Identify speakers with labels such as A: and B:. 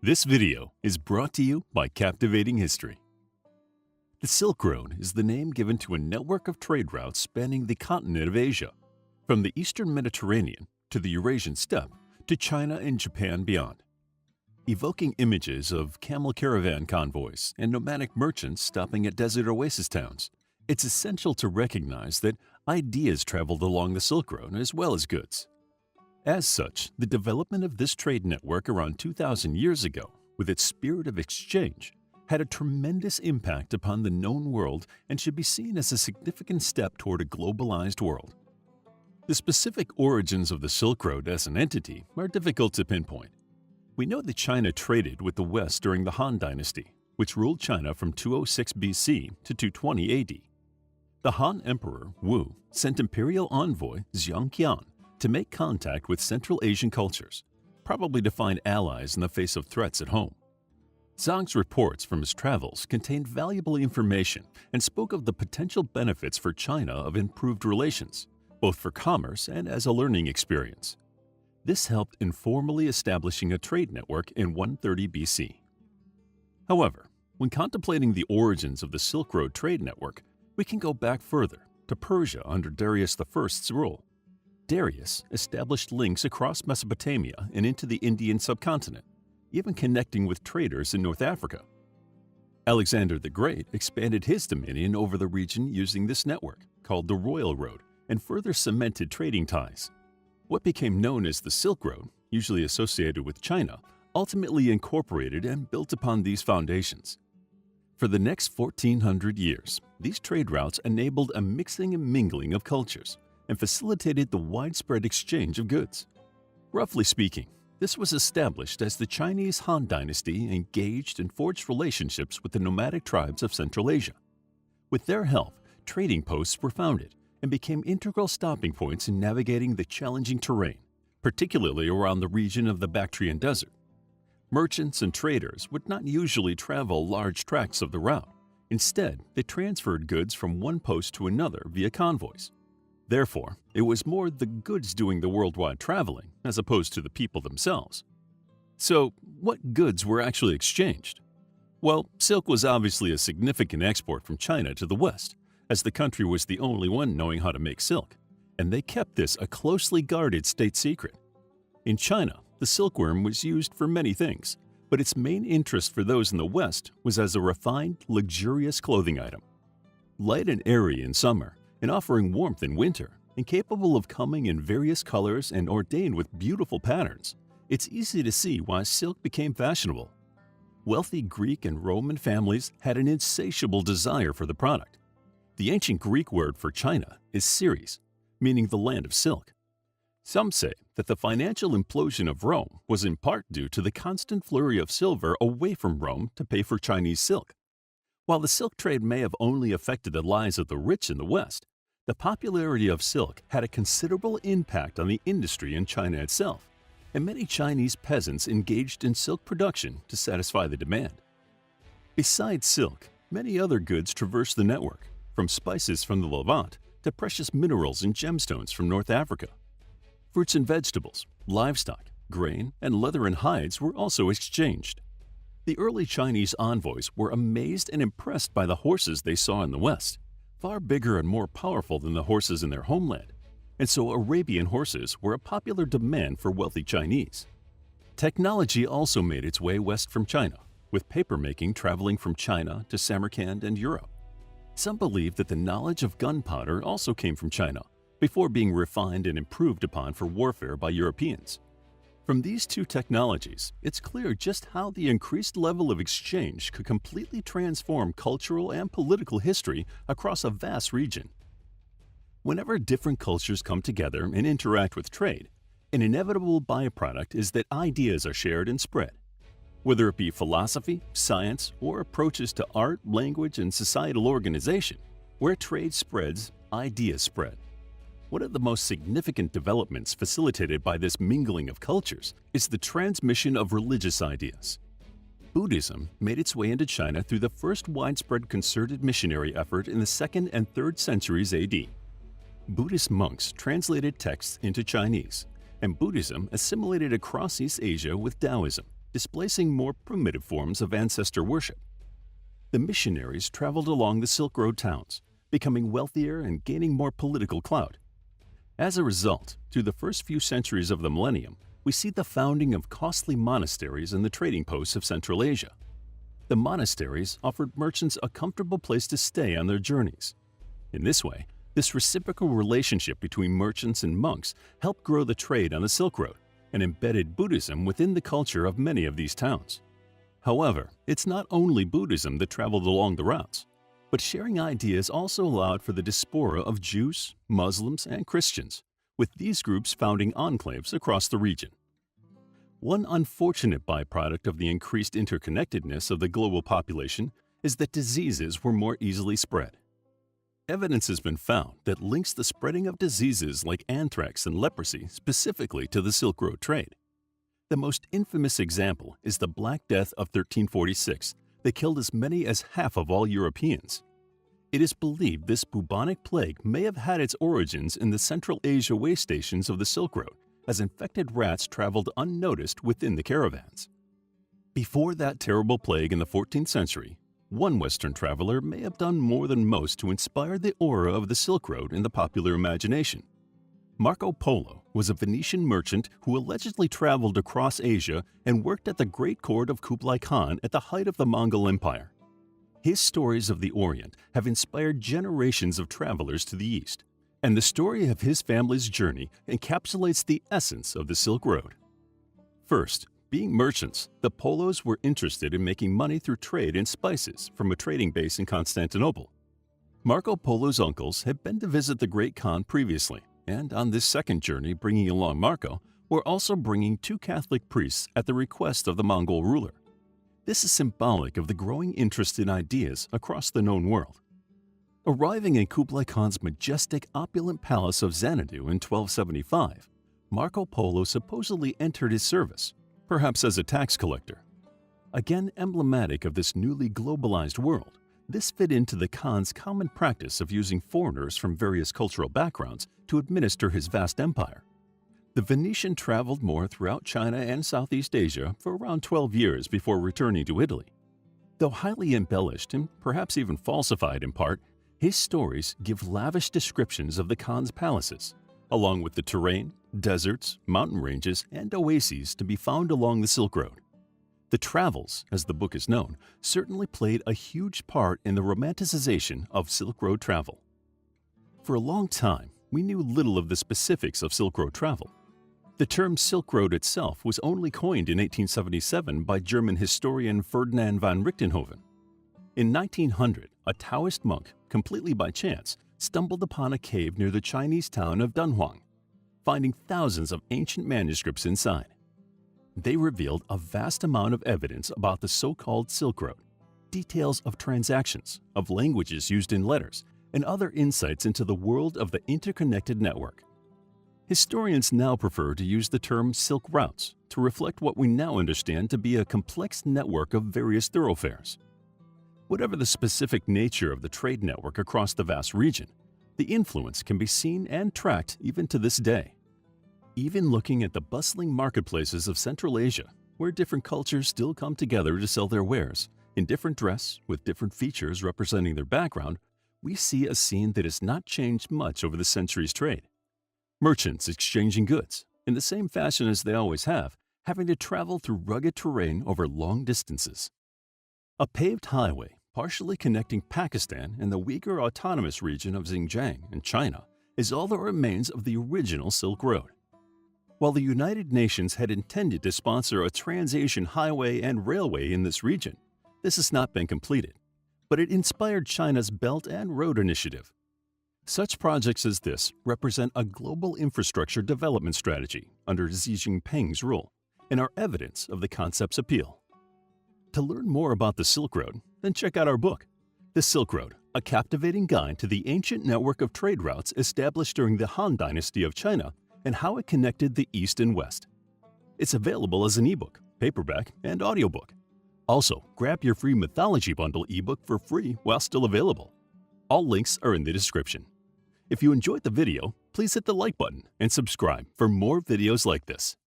A: This video is brought to you by Captivating History. The Silk Road is the name given to a network of trade routes spanning the continent of Asia, from the eastern Mediterranean to the Eurasian steppe to China and Japan beyond. Evoking images of camel caravan convoys and nomadic merchants stopping at desert oasis towns, it's essential to recognize that ideas traveled along the Silk Road as well as goods. As such, the development of this trade network around 2,000 years ago, with its spirit of exchange, had a tremendous impact upon the known world and should be seen as a significant step toward a globalized world. The specific origins of the Silk Road as an entity are difficult to pinpoint. We know that China traded with the West during the Han Dynasty, which ruled China from 206 BC to 220 AD. The Han Emperor Wu sent imperial envoy Zhang Qian to make contact with Central Asian cultures, probably to find allies in the face of threats at home. Zhang's reports from his travels contained valuable information and spoke of the potential benefits for China of improved relations, both for commerce and as a learning experience. This helped in formally establishing a trade network in 130 BC. However, when contemplating the origins of the Silk Road trade network, we can go back further to Persia under Darius I's rule. Darius established links across Mesopotamia and into the Indian subcontinent, even connecting with traders in North Africa. Alexander the Great expanded his dominion over the region using this network, called the Royal Road, and further cemented trading ties. What became known as the Silk Road, usually associated with China, ultimately incorporated and built upon these foundations. For the next 1,400 years, these trade routes enabled a mixing and mingling of cultures and facilitated the widespread exchange of goods. Roughly speaking, this was established as the Chinese Han Dynasty engaged and forged relationships with the nomadic tribes of Central Asia. With their help, trading posts were founded and became integral stopping points in navigating the challenging terrain, particularly around the region of the Bactrian Desert. Merchants and traders would not usually travel large tracts of the route. Instead, they transferred goods from one post to another via convoys. Therefore, it was more the goods doing the worldwide traveling as opposed to the people themselves. So, what goods were actually exchanged? Well, silk was obviously a significant export from China to the West, as the country was the only one knowing how to make silk, and they kept this a closely guarded state secret. In China, the silkworm was used for many things, but its main interest for those in the West was as a refined, luxurious clothing item. Light and airy in summer, and offering warmth in winter, and capable of coming in various colors and ordained with beautiful patterns, it's easy to see why silk became fashionable. Wealthy Greek and Roman families had an insatiable desire for the product. The ancient Greek word for China is Ceres, meaning the land of silk. Some say that the financial implosion of Rome was in part due to the constant flurry of silver away from Rome to pay for Chinese silk. While the silk trade may have only affected the lives of the rich in the West, the popularity of silk had a considerable impact on the industry in China itself, and many Chinese peasants engaged in silk production to satisfy the demand. Besides silk, many other goods traversed the network, from spices from the Levant to precious minerals and gemstones from North Africa. Fruits and vegetables, livestock, grain, and leather and hides were also exchanged. The early Chinese envoys were amazed and impressed by the horses they saw in the West, far bigger and more powerful than the horses in their homeland, and so Arabian horses were a popular demand for wealthy Chinese. Technology also made its way west from China, with papermaking traveling from China to Samarkand and Europe. Some believe that the knowledge of gunpowder also came from China, before being refined and improved upon for warfare by Europeans. From these two technologies, it's clear just how the increased level of exchange could completely transform cultural and political history across a vast region. Whenever different cultures come together and interact with trade, an inevitable byproduct is that ideas are shared and spread. Whether it be philosophy, science, or approaches to art, language, and societal organization, where trade spreads, ideas spread. One of the most significant developments facilitated by this mingling of cultures is the transmission of religious ideas. Buddhism made its way into China through the first widespread concerted missionary effort in the 2nd and 3rd centuries AD. Buddhist monks translated texts into Chinese, and Buddhism assimilated across East Asia with Taoism, displacing more primitive forms of ancestor worship. The missionaries traveled along the Silk Road towns, becoming wealthier and gaining more political clout. As a result, through the first few centuries of the millennium, we see the founding of costly monasteries in the trading posts of Central Asia. The monasteries offered merchants a comfortable place to stay on their journeys. In this way, this reciprocal relationship between merchants and monks helped grow the trade on the Silk Road and embedded Buddhism within the culture of many of these towns. However, it's not only Buddhism that traveled along the routes, but sharing ideas also allowed for the diaspora of Jews, Muslims, and Christians, with these groups founding enclaves across the region. One unfortunate byproduct of the increased interconnectedness of the global population is that diseases were more easily spread. Evidence has been found that links the spreading of diseases like anthrax and leprosy specifically to the Silk Road trade. The most infamous example is the Black Death of 1346 that killed as many as half of all Europeans. It is believed this bubonic plague may have had its origins in the Central Asia way stations of the Silk Road, as infected rats traveled unnoticed within the caravans. Before that terrible plague in the 14th century, one Western traveler may have done more than most to inspire the aura of the Silk Road in the popular imagination. Marco Polo was a Venetian merchant who allegedly traveled across Asia and worked at the great court of Kublai Khan at the height of the Mongol Empire. His stories of the Orient have inspired generations of travelers to the East, and the story of his family's journey encapsulates the essence of the Silk Road. First, being merchants, the Polos were interested in making money through trade in spices from a trading base in Constantinople. Marco Polo's uncles had been to visit the Great Khan previously, and on this second journey bringing along Marco were also bringing 2 Catholic priests at the request of the Mongol ruler. This is symbolic of the growing interest in ideas across the known world. Arriving in Kublai Khan's majestic, opulent palace of Xanadu in 1275, Marco Polo supposedly entered his service, perhaps as a tax collector. Again emblematic of this newly globalized world, this fit into the Khan's common practice of using foreigners from various cultural backgrounds to administer his vast empire. The Venetian traveled more throughout China and Southeast Asia for around 12 years before returning to Italy. Though highly embellished and perhaps even falsified in part, his stories give lavish descriptions of the Khan's palaces, along with the terrain, deserts, mountain ranges, and oases to be found along the Silk Road. The travels, as the book is known, certainly played a huge part in the romanticization of Silk Road travel. For a long time, we knew little of the specifics of Silk Road travel. The term Silk Road itself was only coined in 1877 by German historian Ferdinand von Richthofen. In 1900, a Taoist monk, completely by chance, stumbled upon a cave near the Chinese town of Dunhuang, finding thousands of ancient manuscripts inside. They revealed a vast amount of evidence about the so-called Silk Road, details of transactions, of languages used in letters, and other insights into the world of the interconnected network. Historians now prefer to use the term Silk Routes to reflect what we now understand to be a complex network of various thoroughfares. Whatever the specific nature of the trade network across the vast region, the influence can be seen and tracked even to this day. Even looking at the bustling marketplaces of Central Asia, where different cultures still come together to sell their wares, in different dress, with different features representing their background, we see a scene that has not changed much over the centuries' trade. Merchants exchanging goods, in the same fashion as they always have, having to travel through rugged terrain over long distances. A paved highway, partially connecting Pakistan and the Uyghur Autonomous Region of Xinjiang in China, is all that remains of the original Silk Road. While the United Nations had intended to sponsor a trans-Asian highway and railway in this region, this has not been completed, but it inspired China's Belt and Road Initiative. Such projects as this represent a global infrastructure development strategy under Xi Jinping's rule and are evidence of the concept's appeal. To learn more about the Silk Road, then check out our book, The Silk Road, a captivating guide to the ancient network of trade routes established during the Han Dynasty of China and how it connected the East and West. It's available as an ebook, paperback, and audiobook. Also, grab your free Mythology Bundle ebook for free while still available. All links are in the description. If you enjoyed the video, please hit the like button and subscribe for more videos like this.